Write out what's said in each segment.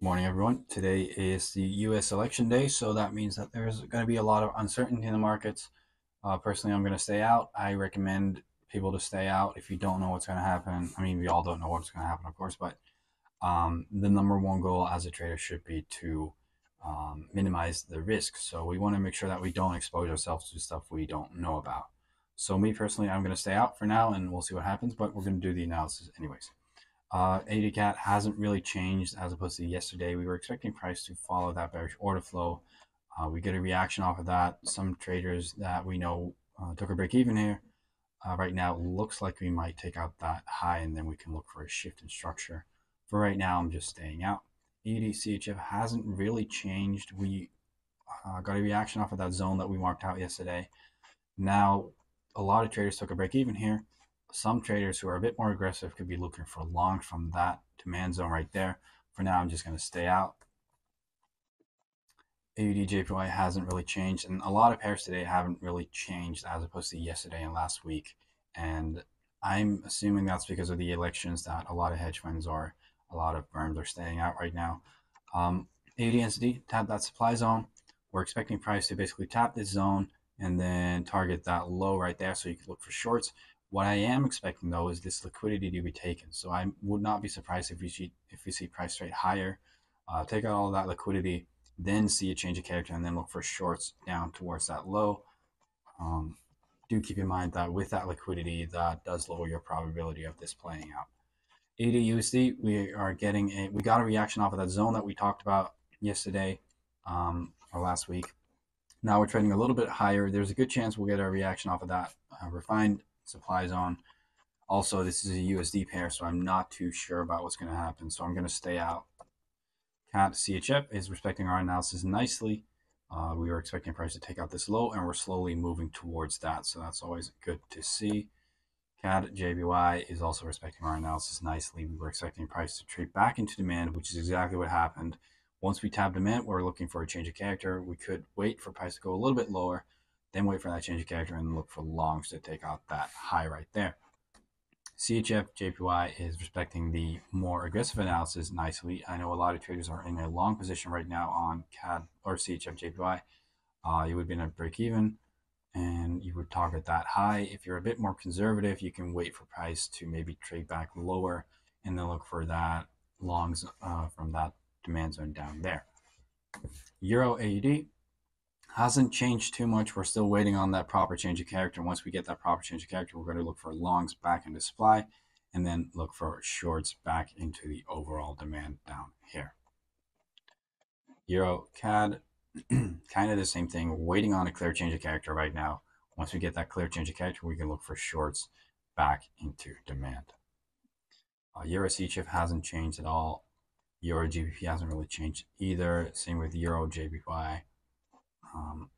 Morning, everyone. Today is the U.S. election day, so that means that there's going to be a lot of uncertainty in the markets. Personally, I'm going to stay out. I recommend people to stay out if you don't know what's going to happen. I mean, we all don't know what's going to happen, of course, but the number one goal as a trader should be to minimize the risk. So we want to make sure that we don't expose ourselves to stuff we don't know about. So me personally, I'm going to stay out for now, and we'll see what happens. But we're going to do the analysis anyways. ADCAT hasn't really changed as opposed to yesterday. We were expecting price to follow that bearish order flow. We get a reaction off of that. Some traders that we know took a break even here. Right now, it looks like we might take out that high and then we can look for a shift in structure. For right now, I'm just staying out. AUD hasn't really changed. We got a reaction off of that zone that we marked out yesterday. Now, a lot of traders took a break even here. Some traders who are a bit more aggressive could be looking for long from that demand zone right there. For now, I'm just going to stay out. AUD hasn't really changed, and a lot of pairs today haven't really changed as opposed to yesterday and last week. And I'm assuming that's because of the elections that a lot of hedge funds or a lot of firms are staying out right now. AUD tapped that supply zone. We're expecting price to basically tap this zone and then target that low right there so you can look for shorts. What I am expecting though is this liquidity to be taken. So I would not be surprised if we see price trade higher, take out all of that liquidity, then see a change of character, and then look for shorts down towards that low. Do keep in mind that with that liquidity, that does lower your probability of this playing out. AUD we got a reaction off of that zone that we talked about yesterday or last week. Now we're trading a little bit higher. There's a good chance we'll get a reaction off of that refined supply zone. Also, this is a USD pair, so I'm not too sure about what's going to happen. So I'm going to stay out. CAD CHF is respecting our analysis nicely. We were expecting price to take out this low, and we're slowly moving towards that. So that's always good to see. CAD JBY is also respecting our analysis nicely. We were expecting price to trade back into demand, which is exactly what happened. Once we tap demand, we're looking for a change of character. We could wait for price to go a little bit lower, then wait for that change of character and look for longs to take out that high right there. CHF JPY is respecting the more aggressive analysis nicely. I know a lot of traders are in a long position right now on CAD or CHF JPY. You would be in a break even and you would target that high. If you're a bit more conservative, you can wait for price to maybe trade back lower and then look for that longs from that demand zone down there. Euro AUD hasn't changed too much. We're still waiting on that proper change of character. Once we get that proper change of character, we're going to look for longs back into supply and then look for shorts back into the overall demand down here. Euro CAD, kind of the same thing. We're waiting on a clear change of character right now. Once we get that clear change of character, we can look for shorts back into demand. Euro CHF hasn't changed at all. Euro GBP hasn't really changed either. Same with Euro JPY.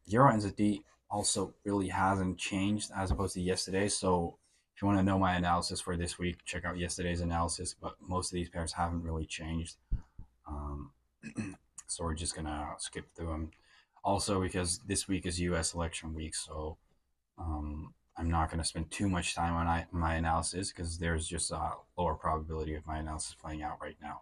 Euro NZD also really hasn't changed as opposed to yesterday. So if you want to know my analysis for this week, check out yesterday's analysis. But most of these pairs haven't really changed. So we're just going to skip through them. Also, because this week is US election week, so I'm not going to spend too much time on my analysis because there's just a lower probability of my analysis playing out right now.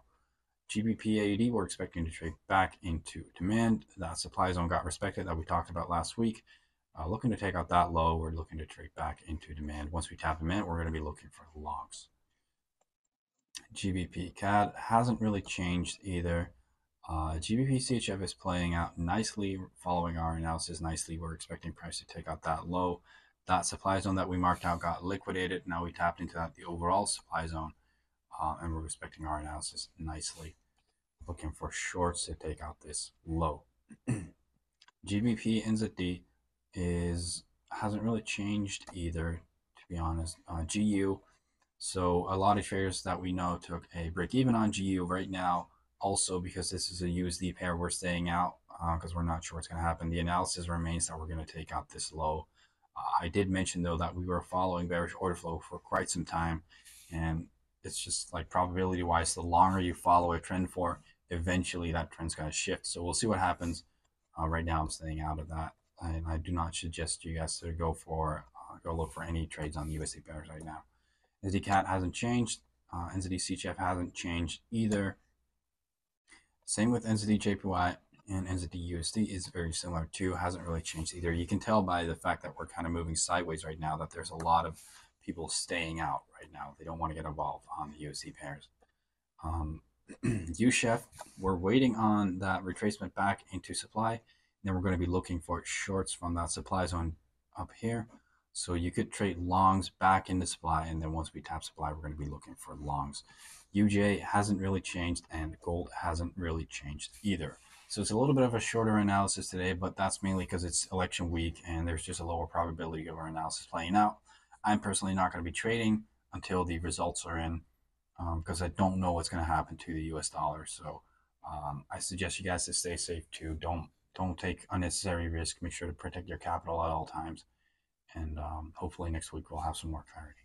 GBP AUD, we're expecting to trade back into demand. That supply zone got respected that we talked about last week. Looking to take out that low, we're looking to trade back into demand. Once we tap demand, we're going to be looking for longs. GBP CAD hasn't really changed either. GBP CHF is playing out nicely, following our analysis nicely. We're expecting price to take out that low. That supply zone that we marked out got liquidated. Now we tapped into that, the overall supply zone. And we're respecting our analysis nicely, looking for shorts to take out this low. GBP NZD hasn't really changed either, to be honest. GU, so a lot of traders that we know took a break even on GU right now. Also, because this is a USD pair, we're staying out because we're not sure what's going to happen. The analysis remains that we're going to take out this low. I did mention though that we were following bearish order flow for quite some time, and it's just like probability wise, the longer you follow a trend for, eventually that trend's going to shift. So we'll see what happens. Right now I'm staying out of that. I do not suggest you guys to go look for any trades on USD pairs right now. NZD CAT hasn't changed. NZD CHF hasn't changed either. Same with NZD-JPY and NZD-USD is very similar too. Hasn't really changed either. You can tell by the fact that we're kind of moving sideways right now that there's a lot of people staying out right now. They don't want to get involved on the USD pairs. Um, USHEF, we're waiting on that retracement back into supply. Then we're going to be looking for shorts from that supply zone up here. So you could trade longs back into supply, and then once we tap supply, we're going to be looking for longs. UJ hasn't really changed, and gold hasn't really changed either. So it's a little bit of a shorter analysis today, but that's mainly because it's election week and there's just a lower probability of our analysis playing out. I'm personally not going to be trading until the results are in because I don't know what's going to happen to the U.S. dollar. So I suggest you guys to stay safe too. Don't take unnecessary risk. Make sure to protect your capital at all times. And hopefully next week we'll have some more clarity.